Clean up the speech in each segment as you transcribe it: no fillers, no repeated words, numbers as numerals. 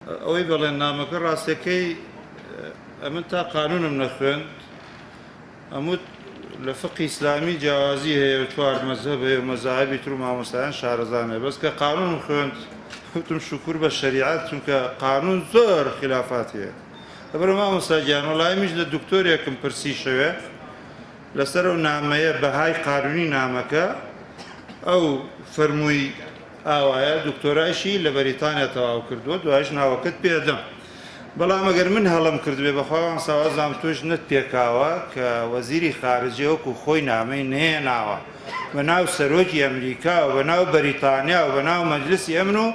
ئەوەی بەڵێن نامەکە ڕاستەکەی ئەمن تا قانونم نەخوێند ئەموت لە فقی ئیسلامی جیاوازی هەیە چوار مەزهب هەیە و مەزاهبی تر و مامۆستایان شارەزان هەیە بەس کە قانونم خوێند وتم شکر بە شەریعەت چونکە قانون زۆر خلافات هەیە لەبەرەوە مامۆستا گیان وەڵای میش لە دکتۆرێکم پرسی شەوێ لەسەر ئەو نامەیە بەهای قانونی نامەکە ئەو فەرمووی ئاوایە دکتۆرایشی لە بەریتانیا تەواو کردووە دوایش ناوەکەت پێدەم بەڵام ئەگەر من هەڵم کردبێ بەخواوان ساوازام تۆش نت پێکاوە کە وەزیری خارجیە وەکو خۆی نامەی نهێناوە بە ناو سەرۆکی ئەمریکا و بە ناو بەریتانیا و بە ناو مەجلسی ئەمن و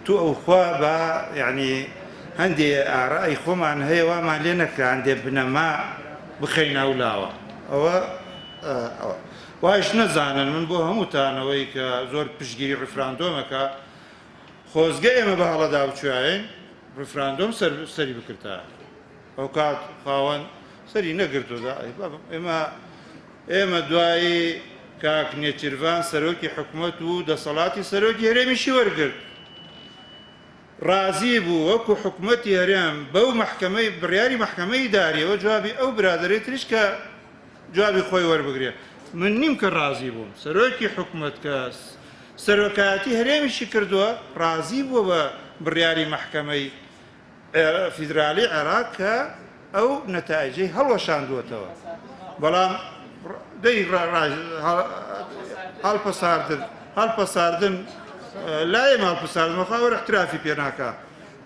تو ئەوخوا بە یعنی هەندێ ئارای خۆمان هەیە وامان لێ نەکرا هەندێ بنەما بخەینە ناولاوە ئەوە وایش نەزانن من بۆ هەمووتانەوەی کە زۆر پشتگیری ڕفراندۆمەکە خۆزگە ئێمە بە هەڵەدا بچوایین ڕفراندۆم سەری بکردە ئەو کات خاوەن سەری نەگرتودا ئێمە دوایی کاک نێچیروان سەرۆکی حکوومەت و دەسەڵاتی سەرۆکی هەرێمیشی وەرگرت ڕازی بوو وەکو حکوومەتی هەرێم بەو محکەمەی بڕیاری محکەمەی داریەوە جوابی ئەو برادەرەی تریش کە جوابی خۆی وەربگرێ من نیم کە ڕازی بووم سەرۆکی حکوومەت کە سەرۆکایەتی هەرێمیشی کردووە ڕازی بووە بە بڕیاری محکەمەی فیدرالی عێراق کە ئەو نەتایجەی هەڵوەشاندووەتەوە بەڵام دەی هەڵپەساردن لای ماڵپەساردن وەخاوەر احترافی پێ ناکا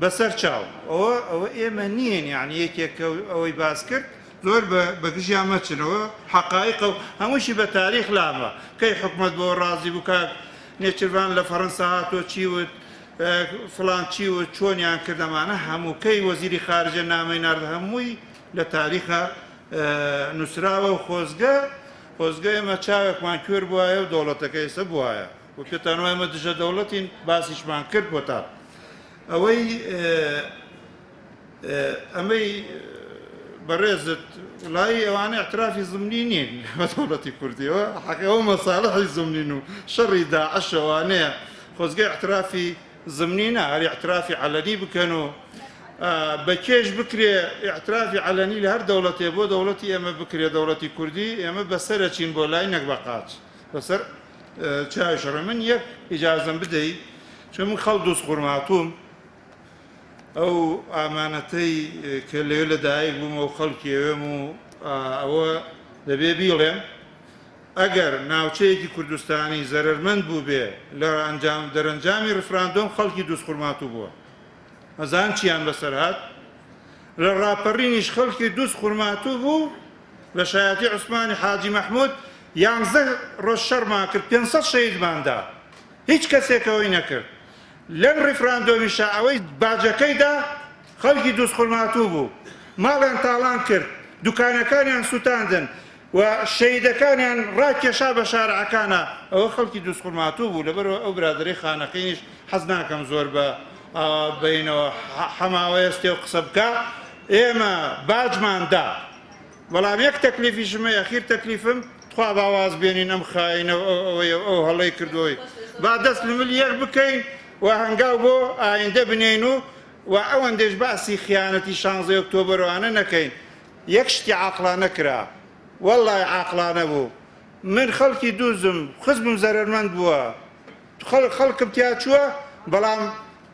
بەسەر چاو ئەوە ئێمە نیین یعنی یەکێک ئەوەی باس کرد زۆر بە گژیان مەچنەوە حەقایق و هەمووشی بە تاریخ لامە کەی حکومەت بۆ ڕازی بوو کاک نێچیروان لە فەڕەنسا هاتۆ چیوت فڵان چیوت چۆنیان کردەمانە هەموو کەی وەزیری خارجە نامەی ناردە هەمووی لە تاریخە نووسراوە و خۆزگە ئێمە چاوێکمان کوێر بووایە و دەوڵەتەکە ئێستا بووایە و پێتانەوە ئێمە دژە دەوڵەتین باسیشمان کرد بۆ تا ئەمەی بەڕێزت لای ئەوانە اعترافی زمنی نین بە دەوڵەتی کوردیەوە حەقەوە مەساڵحی زمنین و شەڕی داعەشەوانەیە خۆزگای اعترافی زمنی نە هەر اعترافی عەلەنی بکەن و بەکێش بکرێ اعترافی عەلەنی لە هەر دەوڵەتێ بۆ دەوڵەتی ئێمە بکرێ دەوڵەتی کوردی ئێمە بەسەرەچین بۆ لای نەک بە قاچ بەسەر چاوی شەڕ من یەک ئیجازەم بدەیت چون من خەڵ دۆست قورماتووم ئەو ئامانەتەی کە لەوێ لەدایک بوومە و خەڵکی ئێوێم و ئەوە دەبێ بیڵێم ئەگەر ناوچەیەکی کوردستانی زەرمەند بوو بێ لە دەرەنجامی ڕفراندۆم خەڵکی دۆست قورماتوو بووە ئەزان چیان بەسەر هات لە ڕاپەڕینیش خەڵکی دۆست قورماتوو بوو لە شایەتی عوسمانی حاجی مەحموود 11 ڕۆژ شەڕمان کرد 500 شەهیدماندا هیچ کەسێکەوەی نەکرد لەم ڕیفراندۆمیشە ئەوەی باجەکەیدا خەڵکی دۆست قورماتوو بوو ماڵیان تاڵان کرد دوکانەکانیان سوتاندن و شەهیدەکانیان ڕاکێشا بە شارعەکانە ئەوە خەڵکی دۆست قورماتوو بوو لەبەرەوە ئەو برادەرەی خانەکەینیش حەز ناکەم زۆر بە بینەوە حەماوەیەستێ و قسە بکە ئێمە باجماندا بەڵام یەک تەکلیفیشم ئەخیر تەکلیفم خوا باواز بێنین ئەم خاینە ئەو هەڵەی کردوۆی با دەست لە مل یەک بکەین و هەنگاو بۆ ئایندە بنێن و ئەوەندێش باسی خیانەتی 16 ئۆکتۆبەرەوانە نەکەین یەک شتی عاقلانە کرا وەڵڵای عاقلانە بوو من خەڵکی دووزم خزمم زەرمەند بووە خەڵکم تیا چووە بەڵام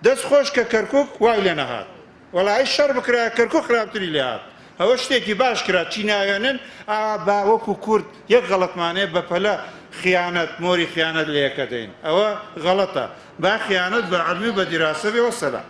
دەست خۆش کە کەرکووک وای لێ نەهات وەڵای شەڕ بکرا کەرکووک خراپتری لێ هات ئەوە شتێکی باش کرا چی ناوێنن با وەکو کورد یەک غەڵەتمانەیە بەپەلە خیانەت مۆری خیانەت لە یەکە دەین ئەوە غەڵەتە با خیانەت بە عەلمی و بە دیراسە بێ وەسەلام